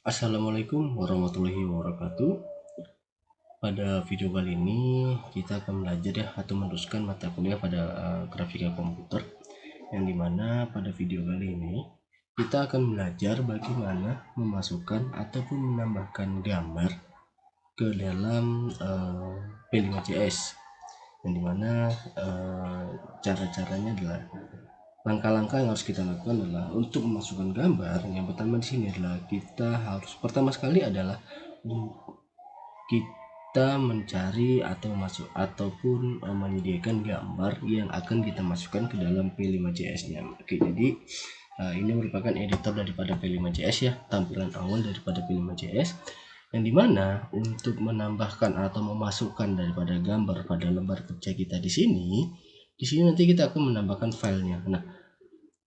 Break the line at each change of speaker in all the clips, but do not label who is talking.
Assalamualaikum warahmatullahi wabarakatuh. Pada video kali ini kita akan belajar ya atau meneruskan mata kuliah pada grafika komputer, yang dimana pada video kali ini kita akan belajar bagaimana memasukkan ataupun menambahkan gambar ke dalam P5CS, yang dimana cara-caranya adalah langkah-langkah yang harus kita lakukan adalah untuk memasukkan gambar. Yang pertama di sini adalah kita harus pertama sekali adalah kita mencari atau masuk ataupun menyediakan gambar yang akan kita masukkan ke dalam P5CS-nya. Oke, jadi ini merupakan editor daripada P5CS ya, tampilan awal daripada P5CS, yang dimana untuk menambahkan atau memasukkan daripada gambar pada lembar kerja kita di sini nanti kita akan menambahkan filenya. Nah,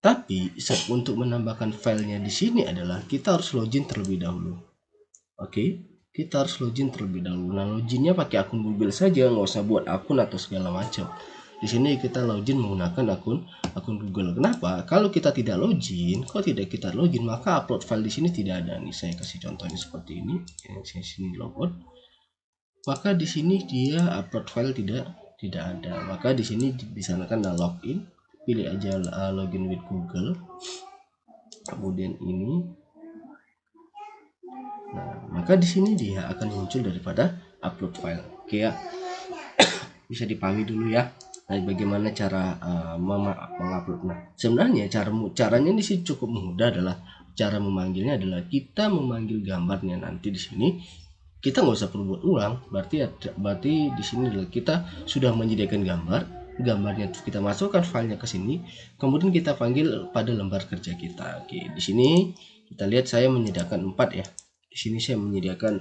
tapi untuk menambahkan filenya di sini adalah kita harus login terlebih dahulu. Oke, kita harus login terlebih dahulu. Nah, loginnya pakai akun Google saja, nggak usah buat akun atau segala macam. Di sini kita login menggunakan akun Google. Kenapa? Kalau kita tidak login, maka upload file di sini tidak ada. Nih, saya kasih contohnya seperti ini. Saya sini logout. Maka di sini dia upload file tidak ada. Maka di sini disanakan ada login. Pilih aja login with Google. Kemudian ini. Nah, maka di sini dia akan muncul daripada upload file. Oke ya. Bisa dipahami dulu ya. Nah, bagaimana cara mengupload. Nah, sebenarnya caranya di sini cukup mudah. Adalah cara memanggilnya adalah kita memanggil gambarnya nanti di sini. Kita nggak usah perlu buat ulang. Berarti di sini adalah kita sudah menyediakan gambarnya kita masukkan filenya ke sini, kemudian kita panggil pada lembar kerja kita. Oke, di sini kita lihat saya menyediakan 4 ya. Di sini saya menyediakan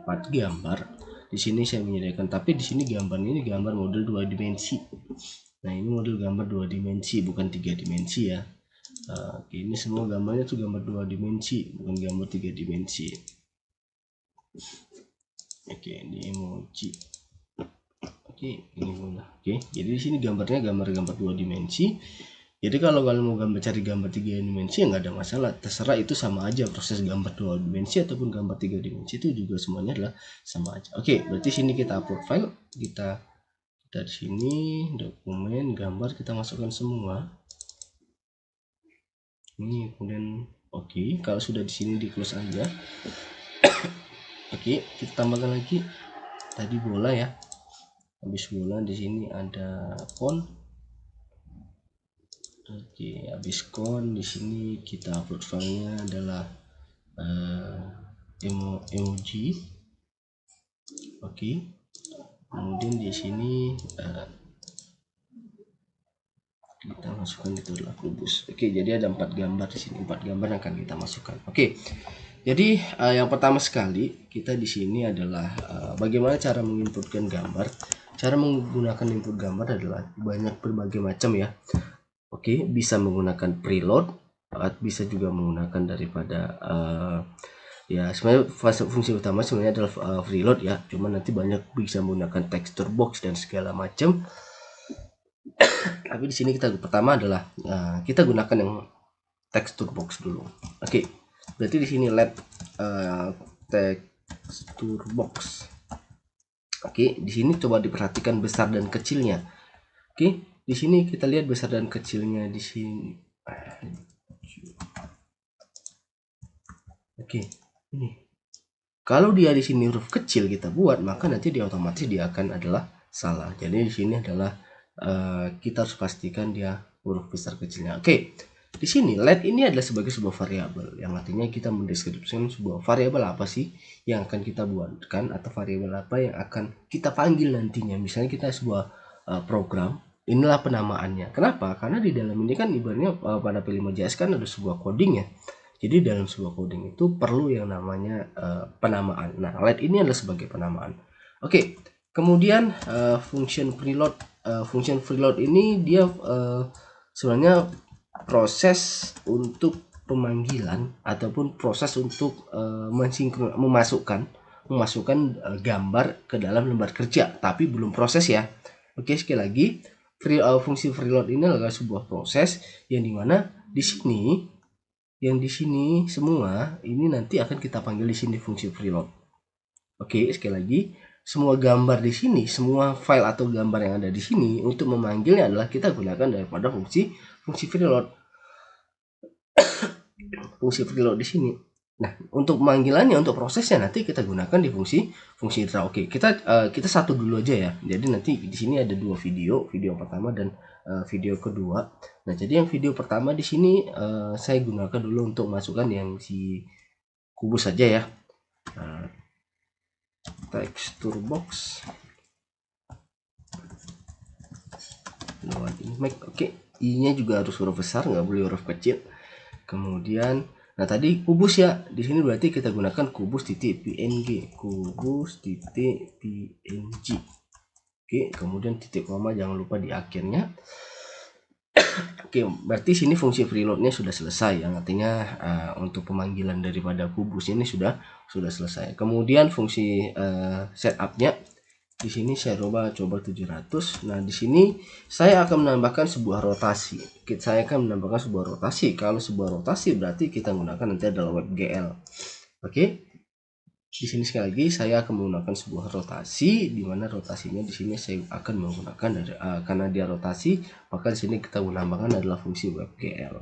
4 gambar. Di sini saya menyediakan, tapi di sini gambarnya ini gambar model 2 dimensi. Nah, ini model gambar 2 dimensi, bukan 3 dimensi ya. Oke, ini semua gambarnya tuh gambar 2 dimensi, bukan gambar 3 dimensi. Oke, ini emoji. Oke, ini mula. Oke, jadi di sini gambarnya gambar 2 dimensi. Jadi kalau kalian mau cari gambar 3 dimensi ya nggak ada masalah, terserah, itu sama aja proses gambar 2 dimensi ataupun gambar 3 dimensi, itu juga semuanya adalah sama aja. Oke, berarti sini kita upload file, kita di sini dokumen gambar kita masukkan semua. Ini kemudian oke, kalau sudah di sini di close aja. Oke, kita tambahkan lagi tadi bola ya. Habis bola di sini ada font. Oke, habis di sini kita upload filenya adalah emoji. Oke, kemudian di sini kita masukkan itu adalah kubus. Oke, jadi ada 4 gambar di sini, 4 gambar yang akan kita masukkan. Oke, jadi yang pertama sekali kita di sini adalah bagaimana cara menginputkan gambar. Cara menggunakan input gambar adalah berbagai macam ya. Oke, bisa menggunakan preload, bisa juga menggunakan daripada ya sebenarnya fungsi utama sebenarnya adalah preload ya. Cuman nanti banyak bisa menggunakan texture box dan segala macam. Tapi di sini kita pertama adalah kita gunakan yang texture box dulu. Oke, berarti di sini let texture box. Oke, di sini coba diperhatikan besar dan kecilnya. Oke, di sini kita lihat besar dan kecilnya di sini. Oke, ini. Kalau dia di sini huruf kecil kita buat, maka nanti dia otomatis dia akan adalah salah. Jadi di sini adalah kita harus pastikan dia huruf besar kecilnya. Oke, di sini let ini adalah sebagai sebuah variabel, yang artinya kita mendeskripsikan sebuah variabel apa sih yang akan kita buatkan, atau variabel apa yang akan kita panggil nantinya. Misalnya kita sebuah program, inilah penamaannya. Kenapa? Karena di dalam ini kan ibaratnya pada P5JS kan ada sebuah coding ya. Jadi dalam sebuah coding itu perlu yang namanya penamaan. Nah, let ini adalah sebagai penamaan. Oke, kemudian function preload. Function preload ini dia sebenarnya proses untuk pemanggilan ataupun proses untuk memasukkan gambar ke dalam lembar kerja, tapi belum proses ya. Oke, sekali lagi, fungsi preload ini adalah sebuah proses yang dimana di sini yang di sini semua ini nanti akan kita panggil di sini fungsi preload. Oke, sekali lagi, semua gambar di sini, semua file atau gambar yang ada di sini untuk memanggilnya adalah kita gunakan daripada fungsi preload. Fungsi preload di sini. Nah, untuk panggilannya, untuk prosesnya nanti kita gunakan di fungsi itera. Oke, kita satu dulu aja ya. Jadi nanti di sini ada dua video pertama dan video kedua. Nah, jadi yang video pertama di sini saya gunakan dulu untuk masukkan yang si kubus saja ya. Texture box. Oke, I-nya juga harus huruf besar, nggak boleh huruf kecil. Kemudian, nah tadi kubus ya, di sini berarti kita gunakan kubus titik png, kubus titik png. Oke, kemudian titik koma jangan lupa di akhirnya. Oke, berarti sini fungsi preloadnya sudah selesai, yang artinya untuk pemanggilan daripada kubus ini sudah selesai. Kemudian fungsi setupnya di sini saya coba 700. Nah, di sini saya akan menambahkan sebuah rotasi. Kalau sebuah rotasi berarti kita gunakan nanti adalah WebGL. Oke. Di sini sekali lagi saya akan menggunakan sebuah rotasi, di mana rotasinya di sini saya akan menggunakan karena dia rotasi, maka di sini kita menambahkan adalah fungsi WebGL.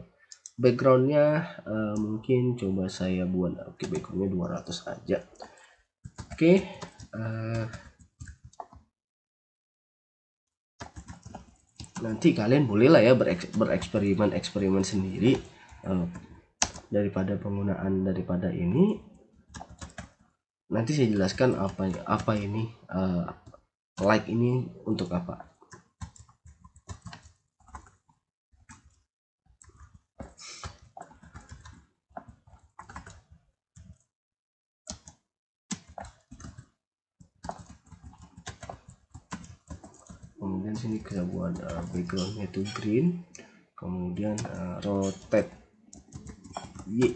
Backgroundnya mungkin coba saya buat, oke, backgroundnya 200 aja. Oke. Nanti kalian bolehlah ya bereksperimen sendiri daripada penggunaan daripada ini. Nanti saya jelaskan apa ini like ini untuk apa. Kemudian sini kita buat backgroundnya itu green, kemudian rotate Y.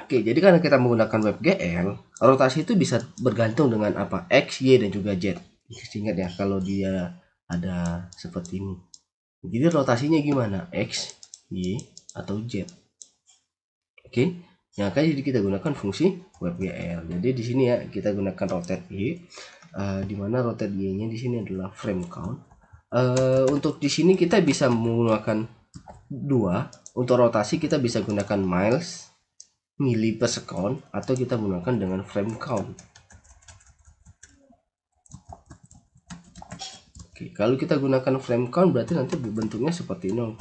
Oke, jadi karena kita menggunakan WebGL, rotasi itu bisa bergantung dengan apa? X, Y, dan juga Z. Ingat ya, kalau dia ada seperti ini. Jadi rotasinya gimana? X, Y, atau Z. Oke, yang akan jadi kita gunakan fungsi WebGL. Jadi di sini ya kita gunakan rotate Y, di mana rotate Y-nya di sini adalah frame count. Untuk di sini kita bisa menggunakan dua. Untuk rotasi kita bisa gunakan miles, mili per second, atau kita gunakan dengan frame count. Oke, kalau kita gunakan frame count berarti nanti bentuknya seperti 0,01.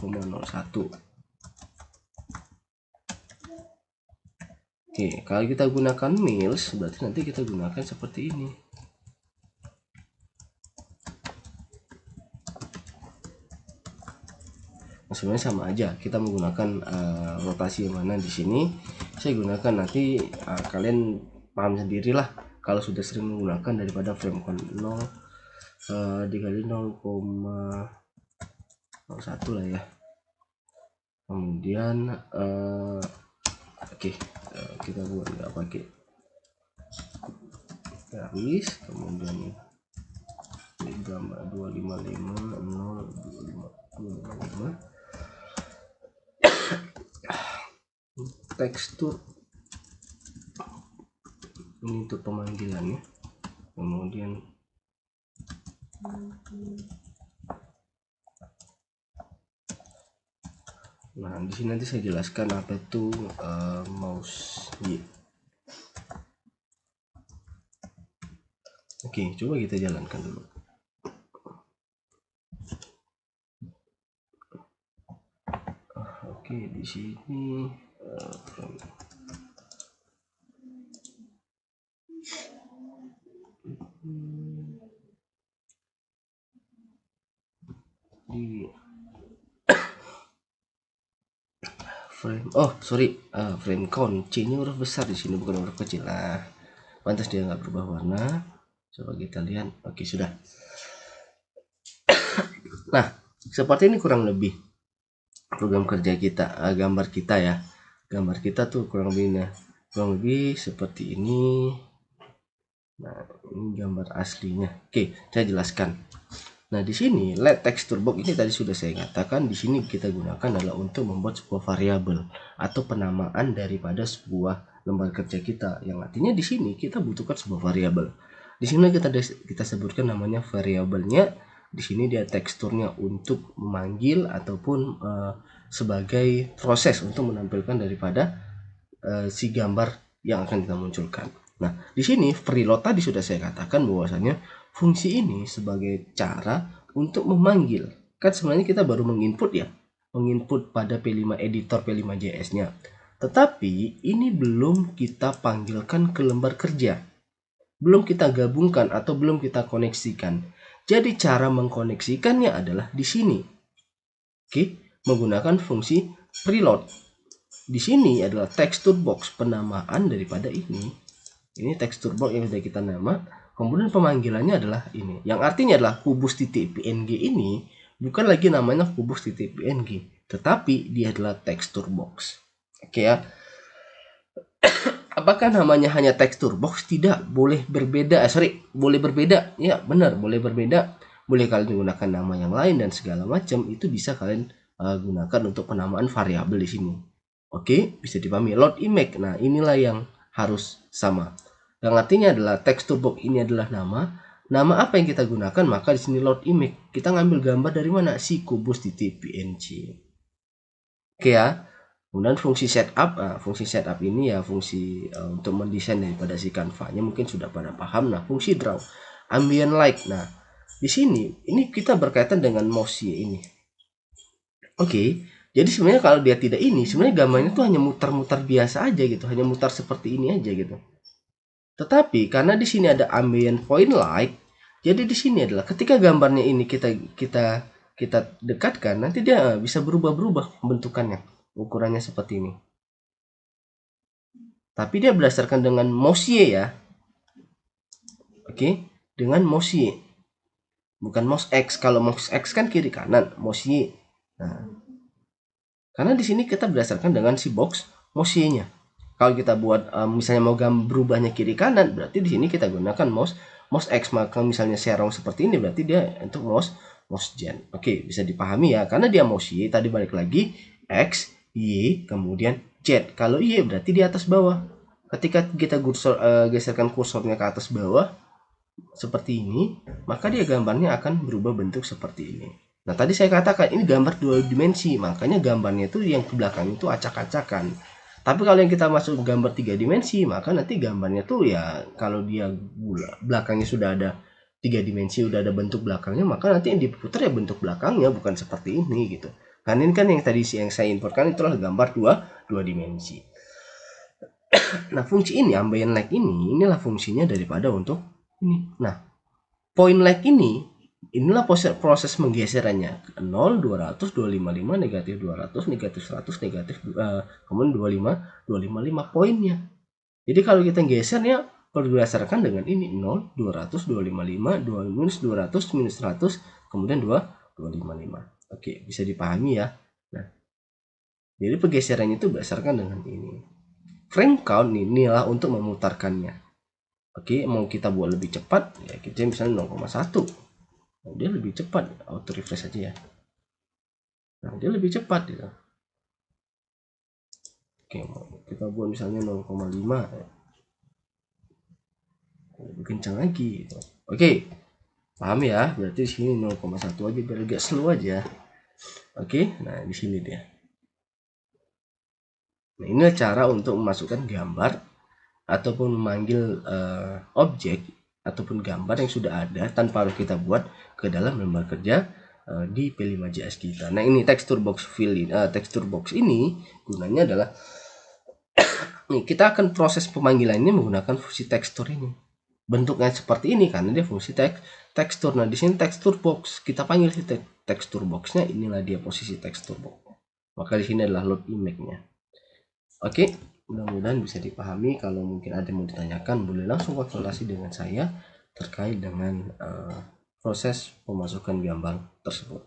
Oke, kalau kita gunakan miles berarti nanti kita gunakan seperti ini. Sebenarnya sama aja, kita menggunakan rotasi yang mana di sini. Saya gunakan nanti kalian paham sendirilah kalau sudah sering menggunakan daripada frame count 0 dikali 0,01 lah ya. Kemudian oke, kita buat nggak pakai garis, kemudian gambar 255 tekstur ini untuk pemanggilannya. Kemudian nah di sini nanti saya jelaskan apa itu mouse Y. Oke, coba kita jalankan dulu. Oke, di sini di frame, frame count, C-nya huruf besar di sini bukan huruf kecil. Nah, pantas dia nggak berubah warna. Coba kita lihat. Oke, sudah. Nah, seperti ini kurang lebih program kerja kita, gambar kita ya. Gambar kita tuh kurang lebih seperti ini. Nah, ini gambar aslinya. Oke, saya jelaskan. Nah, di sini let texture box ini tadi sudah saya katakan, di sini kita gunakan adalah untuk membuat sebuah variabel atau penamaan daripada sebuah lembar kerja kita, yang artinya di sini kita butuhkan sebuah variabel. Di sini kita sebutkan namanya variabelnya. Di sini dia teksturnya untuk memanggil ataupun sebagai proses untuk menampilkan daripada si gambar yang akan kita munculkan. Nah, di sini preload tadi sudah saya katakan bahwasanya fungsi ini sebagai cara untuk memanggil. Kan sebenarnya kita baru menginput ya, menginput pada P5 editor P5JS-nya. Tetapi ini belum kita panggilkan ke lembar kerja. Belum kita gabungkan atau belum kita koneksikan. Jadi cara mengkoneksikannya adalah di sini. Oke, menggunakan fungsi preload. Di sini adalah texture box, penamaan daripada ini. Ini texture box yang sudah kita nama. Kemudian pemanggilannya adalah ini, yang artinya adalah kubus.png ini bukan lagi namanya kubus.png, tetapi dia adalah texture box. Oke ya. Apakah namanya hanya texture box? Tidak, boleh berbeda. Boleh berbeda. Ya, benar, boleh berbeda. Boleh kalian gunakan nama yang lain dan segala macam, itu bisa kalian gunakan untuk penamaan variabel di sini. Oke, bisa dipahami. Load image. Nah, inilah yang harus sama. Yang artinya adalah texture box ini adalah nama. Nama apa yang kita gunakan? Maka di sini load image. Kita ngambil gambar dari mana? Si kubus.png. Oke ya. Kemudian fungsi setup ini ya fungsi untuk mendesain daripada si Canva-nya, mungkin sudah pada paham. Nah, fungsi draw, ambient light. Nah, di sini ini kita berkaitan dengan mouse ini. Oke. Jadi sebenarnya kalau dia tidak ini, sebenarnya gambarnya tuh hanya mutar-mutar biasa aja gitu, hanya mutar seperti ini aja gitu. Tetapi karena di sini ada ambient point light, jadi di sini adalah ketika gambarnya ini kita dekatkan, nanti dia bisa berubah-berubah bentukannya, ukurannya seperti ini. Tapi dia berdasarkan dengan mouse ya. Oke, dengan mouse Y. Bukan mouse X. Kalau mouse X kan kiri kanan, mouse Y. Nah, karena di sini kita berdasarkan dengan si box mouse Y-nya. Kalau kita buat misalnya mau berubahnya kiri kanan, berarti di sini kita gunakan mouse X. Maka misalnya serong seperti ini, berarti dia untuk mouse gen. Oke, bisa dipahami ya. Karena dia mouse Y, tadi balik lagi X, Y, kemudian Z. Kalau Y berarti di atas bawah. Ketika kita geserkan kursornya ke atas bawah seperti ini, maka dia gambarnya akan berubah bentuk seperti ini. Nah, tadi saya katakan ini gambar 2 dimensi, makanya gambarnya itu yang ke belakang itu acak-acakan. Tapi kalau yang kita masuk gambar 3 dimensi, maka nanti gambarnya tuh ya kalau dia belakangnya sudah ada 3 dimensi, udah ada bentuk belakangnya, maka nanti yang diputar ya bentuk belakangnya, bukan seperti ini gitu. Kan ini kan yang tadi yang saya inputkan itulah gambar 2 dimensi. Nah, fungsi ini ambient light inilah fungsinya daripada untuk ini. Nah, point light inilah proses menggeserannya 0, 200, 255, negatif 200, negatif 100, negatif kemudian 25, 255 poinnya. Jadi kalau kita gesernya berdasarkan dengan ini 0, 200, 255, 2 minus 200, minus 100, kemudian 255. Oke, bisa dipahami ya. Nah, jadi pergeserannya itu berdasarkan dengan ini. Frame count inilah untuk memutarkannya. Oke, mau kita buat lebih cepat ya kita misalnya 0,1. Nah, dia lebih cepat, auto refresh aja ya. Nah, dia lebih cepat gitu. Oke, kita buat misalnya 0,5 ya. Lebih kencang lagi gitu. Oke, paham ya? Berarti di sini 0,1 aja biar agak slow aja. Oke, nah di sini dia. Nah, ini cara untuk memasukkan gambar ataupun memanggil objek ataupun gambar yang sudah ada tanpa harus kita buat ke dalam lembar kerja di P5JS kita. Nah, ini texture box texture box ini gunanya adalah nih, kita akan proses pemanggilan ini menggunakan fungsi tekstur ini. Bentuknya seperti ini karena dia fungsi tekstur. Nah, di sini texture box kita panggil si tekstur boxnya, inilah dia posisi tekstur box. Maka di sini adalah load image-nya. Oke, mudah-mudahan bisa dipahami. Kalau mungkin ada yang mau ditanyakan, boleh langsung konsultasi dengan saya terkait dengan proses pemasukan gambar tersebut.